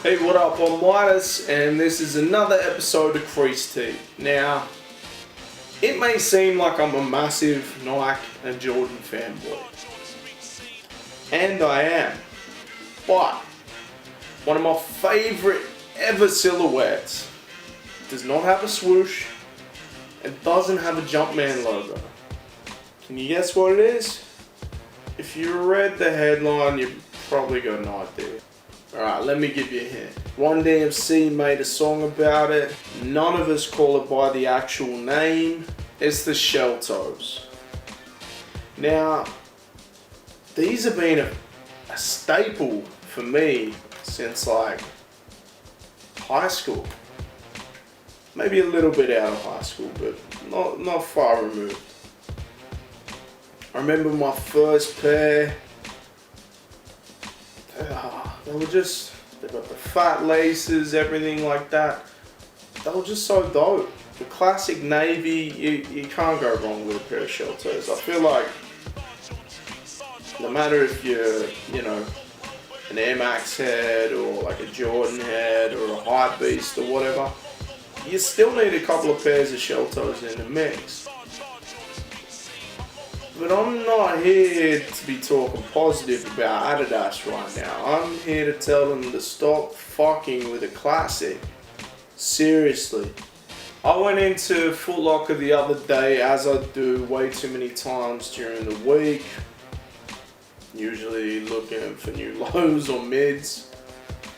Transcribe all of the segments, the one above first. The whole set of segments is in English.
Hey, what up? I'm MITUS, and this is another episode of Creased. Now, it may seem like I'm a massive Nike and Jordan fanboy, and I am, but one of my favorite ever silhouettes does not have a swoosh and doesn't have a Jumpman logo. Can you guess what it is? If you read the headline, you probably got an idea. Alright, let me give you a hint. Run DMC made a song about it. None of us call it by the actual name. It's the shell toes. Now, these have been a staple for me since like high school. Maybe a little bit out of high school, but not far removed. I remember my first pair. They got the fat laces, everything like that. They were just so dope. The classic navy, you can't go wrong with a pair of shell toes. I feel like no matter if you're, an Air Max head or like a Jordan head or a hype beast or whatever, you still need a couple of pairs of shell toes in the mix. But I'm not here to be talking positive about Adidas right now. I'm here to tell them to stop fucking with a classic. Seriously. I went into Foot Locker the other day, as I do way too many times during the week. Usually looking for new lows or mids.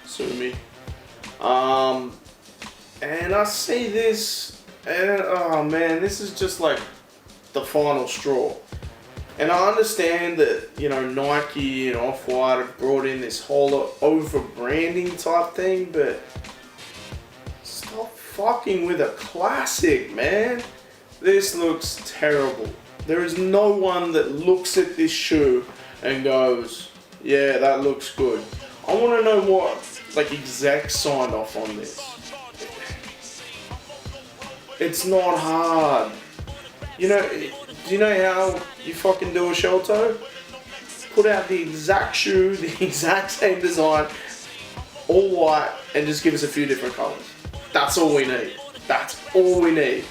Sue me. And I see this, and oh man, this is just like the final straw. And I understand that, Nike and Off-White have brought in this whole over-branding type thing, but stop fucking with a classic, man. This looks terrible. There is no one that looks at this shoe and goes, yeah, that looks good. I want to know what, execs signed off on this. It's not hard. Do you know how you fucking do a shell toe? Put out the exact shoe, the exact same design, all white, and just give us a few different colours. That's all we need. That's all we need.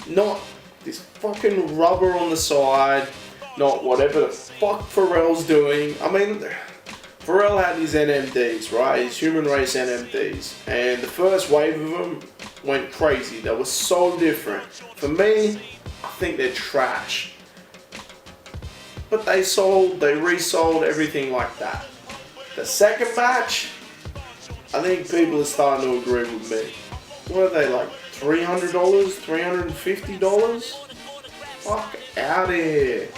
Not this fucking rubber on the side, not whatever the fuck Pharell's doing. I mean, Pharell had his NMDs, right? His human race NMDs. And the first wave of them went crazy. They were so different. For me, I think they're trash. But they sold, they resold, everything like that. The second batch, I think people are starting to agree with me. What are they, like $300, $350? Fuck out of here.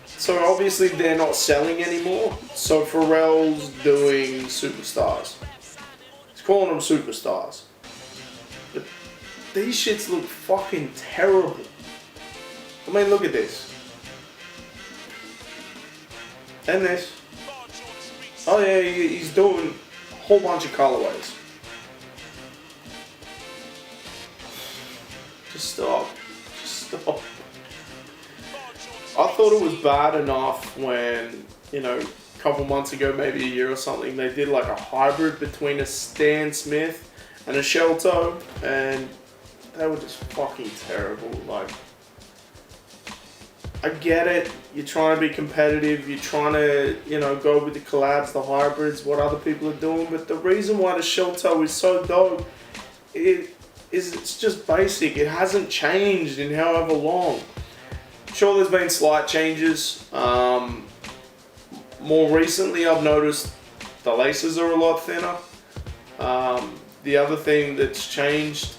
So obviously they're not selling anymore. So Pharrell's doing superstars. He's calling them superstars. But these shits look fucking terrible. I mean, look at this. And this. Oh yeah, he's doing a whole bunch of colorways. Just stop. Just stop. I thought it was bad enough when, a couple months ago, maybe a year or something, they did like a hybrid between a Stan Smith and a shell toe, and they were just fucking terrible. Like, I get it, you're trying to be competitive, you're trying to, go with the collabs, the hybrids, what other people are doing, but the reason why the shell toe is so dope, it's just basic. It hasn't changed in however long. Sure, there's been slight changes. More recently, I've noticed the laces are a lot thinner. The other thing that's changed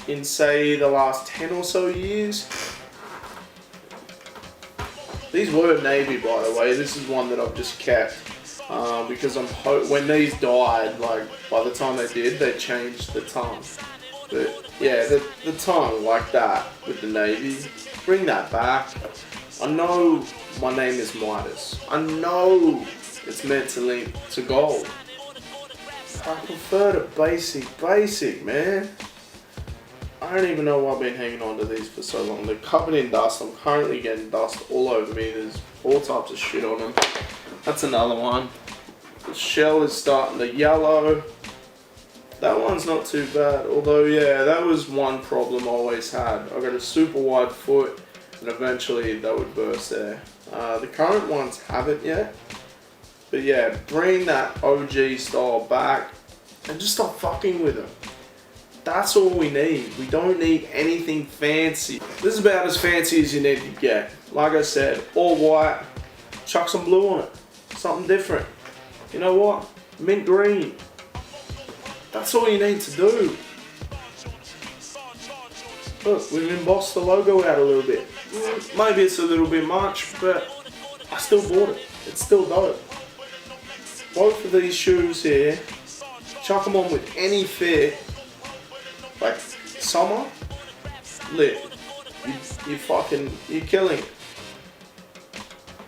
in, say, the last 10 or so years, these were navy, by the way. This is one that I've just kept because when these died, by the time they did, they changed the tongue. But yeah, the tongue like that with the navy, bring that back. I know my name is MITUS. I know it's meant to link to gold. I prefer the basic, man. I don't even know why I've been hanging on to these for so long. They're covered in dust. I'm currently getting dust all over me. There's all types of shit on them. That's another one. The shell is starting to yellow. That one's not too bad, although yeah, that was one problem I always had. I got a super wide foot and eventually that would burst there. The current ones haven't yet, but yeah, bring that OG style back and just stop fucking with them. That's all we need. We don't need anything fancy. This is about as fancy as you need to get. Like I said, all white, chuck some blue on it, something different. You know what? Mint green. That's all you need to do. Look, we've embossed the logo out a little bit. Maybe it's a little bit much, but I still bought it. It's still dope. Both of these shoes here, chuck them on with any fit. Like summer, lit. You're killing it.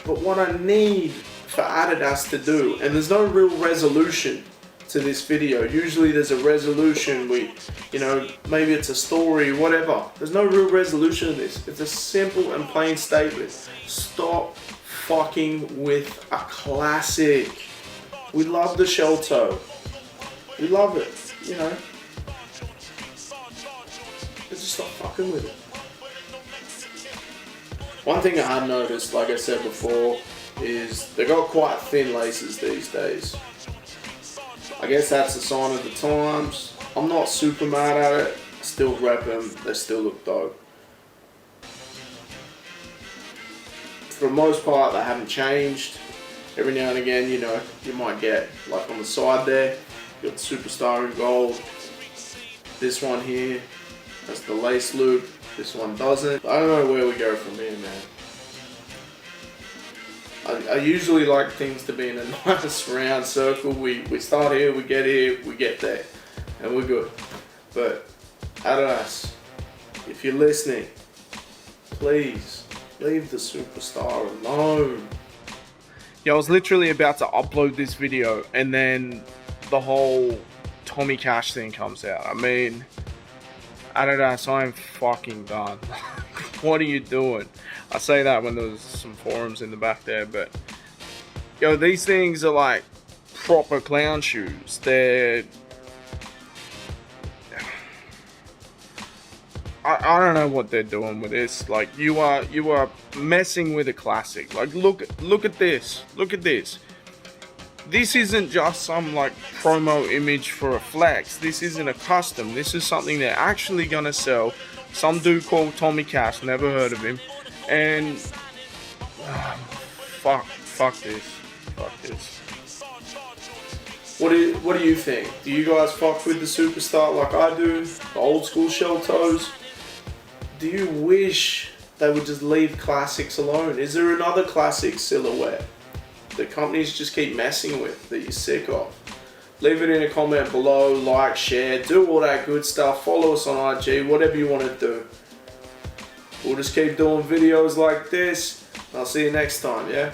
But what I need for Adidas to do, and there's no real resolution to this video. Usually there's a resolution, maybe it's a story, whatever. There's no real resolution to this. It's a simple and plain statement. Stop fucking with a classic. We love the shell toe. We love it, Just stop fucking with it. One thing I have noticed, like I said before, is they got quite thin laces these days. I guess that's a sign of the times. I'm not super mad at it. I still rep them. They still look dope. For the most part, they haven't changed. Every now and again, you might get, like on the side there, you got the Superstar in gold. This one here, that's the lace loop. This one doesn't. I don't know where we go from here, man. I usually like things to be in a nice round circle. We start here, we get there, and we're good. But Adidas, if you're listening, please leave the Superstar alone. Yeah, I was literally about to upload this video and then the whole Tommy Cash thing comes out. I mean, Adidas, I'm fucking done. What are you doing? I say that when there's some forums in the back there, but these things are like proper clown shoes. They're I don't know what they're doing with this. Like you are messing with a classic. Like look at this. Look at this. This isn't just some like promo image for a flex. This isn't a custom. This is something they're actually gonna sell. Some dude called Tommy Cash, never heard of him. And fuck this. What do you think? Do you guys fuck with the Superstar like I do? The old school shell toes? Do you wish they would just leave classics alone? Is there another classic silhouette that companies just keep messing with that you're sick of? Leave it in a comment below, like, share, do all that good stuff. Follow us on IG, whatever you want to do. We'll just keep doing videos like this. I'll see you next time, yeah?